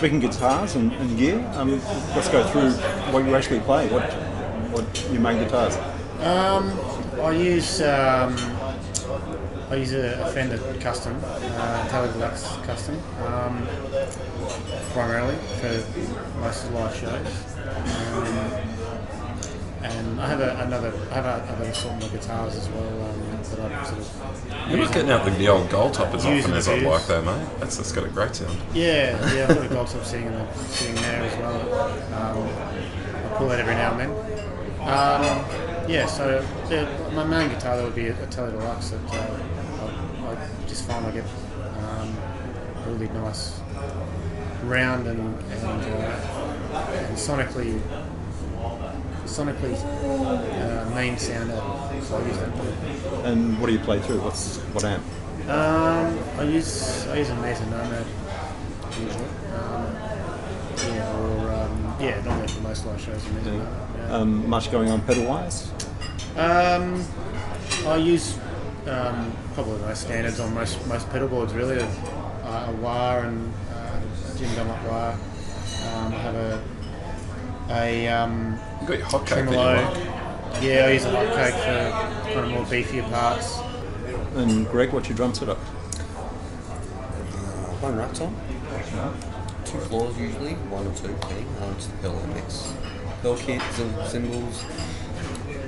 speaking guitars and gear, let's go through what you actually play. What your main guitars? I use a Fender Custom, Taylor Deluxe Custom, primarily for most of the live shows. And I have other assortment of guitars as well that I sort of. You're not getting out the old gold top as often as I'd abuse. like, though, mate. That's got a great sound. Yeah, I've got a gold top sitting there as well. I pull that every now and then. My main guitar that would be a Taylor Deluxe that I just find I get really nice, round and sonically mean sound out of it. So I use that. And what do you play through? What amp? I use a Mesa Nomad usually. Normally for most live shows. Much going on pedal wise? I use probably the most standards on most pedal boards really. A wah and Jim Dunlop wah. I have You've got your hot cake tremolo. that you like. Yeah, I use a hot cake for kind of more beefier parts. And Greg, what's your drum setup? One rack tom. Two floors usually, one or two depending. Just the pedal mix. Pedal kits and cymbals.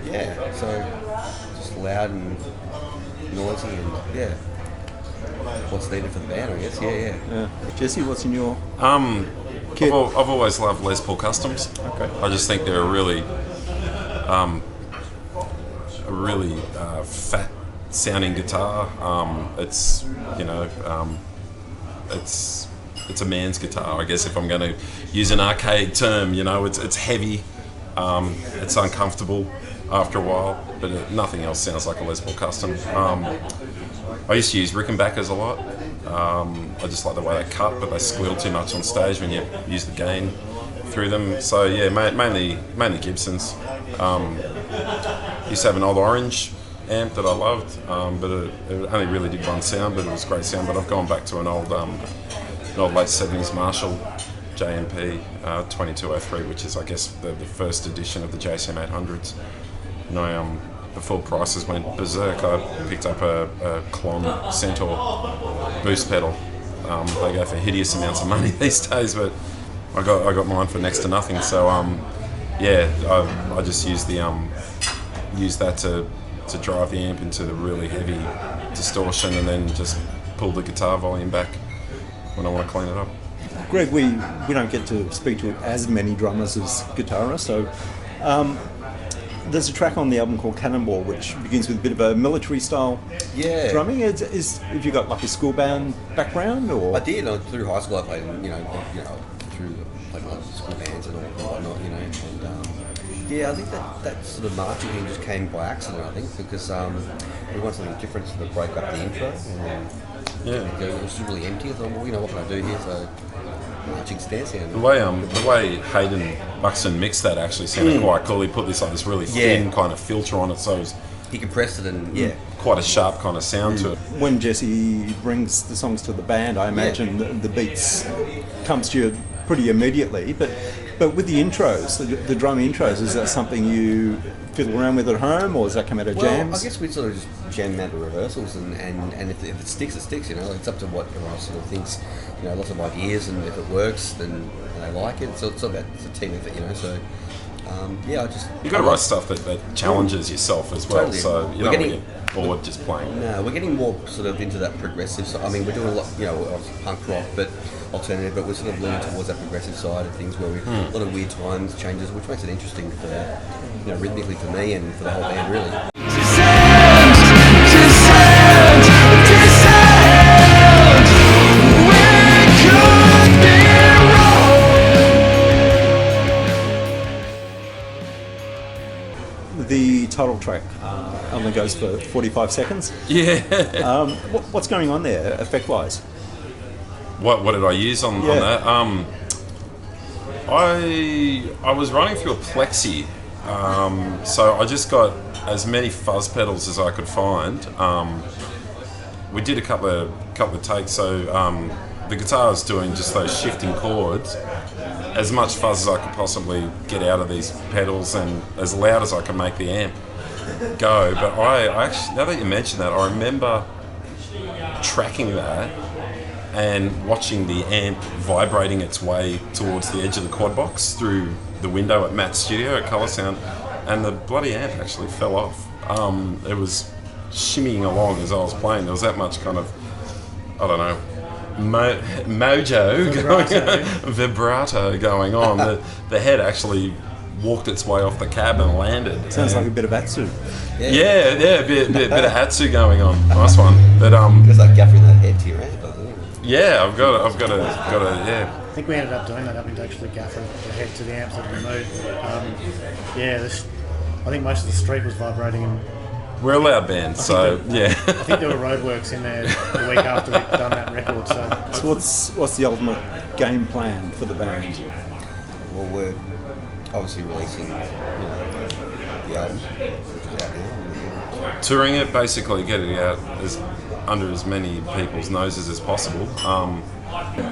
Yeah, so just loud and noisy and what's needed for the band, I guess. Yeah. Jesse, what's in your I've always loved Les Paul Customs. Okay. I just think they're a really fat sounding guitar. It's a man's guitar, I guess, if I'm going to use an archaic term. It's heavy, it's uncomfortable after a while, but nothing else sounds like a Les Paul Custom. I used to use Rickenbackers a lot. I just like the way they cut, but they squeal too much on stage when you use the gain through them. So yeah, mainly Gibsons. Used to have an old orange amp that I loved, but it only really did one sound, but it was a great sound. But I've gone back to an old late 70s Marshall JMP 2203, which is, I guess, the first edition of the JSM 800s. And before prices went berserk, I picked up a Klon Centaur boost pedal. They go for hideous amounts of money these days, but I got mine for next to nothing. So I just use that to drive the amp into the really heavy distortion, and then just pull the guitar volume back when I want to clean it up. Greg, we don't get to speak to as many drummers as guitarists, so there's a track on the album called Cannonball, which begins with a bit of a military style drumming. Have you got like a school band background, or? I did. Through high school, I played, played like school bands and all whatnot, and I think that sort of marching thing just came by accident. I think because we wanted something different to break up the intro, and it was just really empty. I thought, well, what can I do here? So marching stance sound. The way Hayden Buxton mixed that actually sounded quite cool. He put this really thin kind of filter on it, so it was, he compressed it and quite a sharp kind of sound to it. When Jesse brings the songs to the band, I imagine the beats comes to you pretty immediately. But with the intros, the drum intros, is that something you fiddle around with at home, or does that come out of jams? I guess we sort of just jam out the rehearsals, and if it sticks, it sticks. It's up to what everyone sort of thinks. Lots of ideas, and if it works, then they like it. So it's a team effort, So you got to write stuff that challenges yourself as well. Totally. So you don't want to get bored just playing. No, we're getting more sort of into that progressive side. I mean, we're doing a lot, punk rock, but alternative. But we're sort of leaning towards that progressive side of things, where we a lot of weird times changes, which makes it interesting for rhythmically for me and for the whole band, really. The title track only goes for 45 seconds. Yeah. What's going on there, effect-wise? What did I use on that? I was running through a plexi, so I just got as many fuzz pedals as I could find. We did a couple of takes, so the guitar's doing just those shifting chords, as much fuzz as I could possibly get out of these pedals, and as loud as I can make the amp go. But I actually, now that you mention that, I remember tracking that and watching the amp vibrating its way towards the edge of the quad box through the window at Matt's studio at Colour Sound, and the bloody amp actually fell off. It was shimmying along as I was playing. There was that much kind of, I don't know, mojo vibrato going on. The head actually walked its way off the cab and landed. Sounds like a bit of Atsu. Yeah, a bit of Atsu going on. Nice one. But It's like gaffing that head to your amp, I think. yeah, I've got a yeah. I think we ended up doing that, having to actually gaffer the head to the amp so it can move. I think most of the street was vibrating, and We're a loud band, so yeah. I think there were roadworks in there the week after we'd done that record. So what's the ultimate game plan for the band? Well, we're obviously releasing, the album, which is out now. Touring it, basically getting it out under as many people's noses as possible.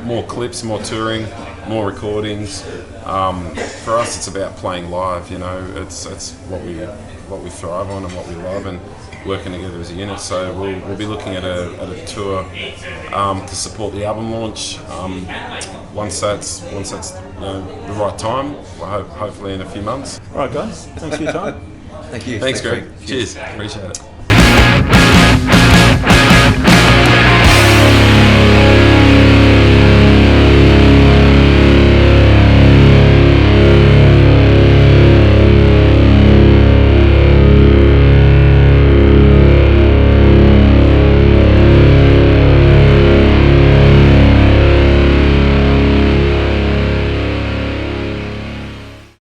More clips, more touring, more recordings. For us, it's about playing live. It's what we thrive on and what we love, and working together as a unit. So we'll be looking at a tour to support the album launch. Once that's the right time, hopefully in a few months. All right, guys. Thanks for your time. Thank you. Thanks, Greg. Cheers. Appreciate it.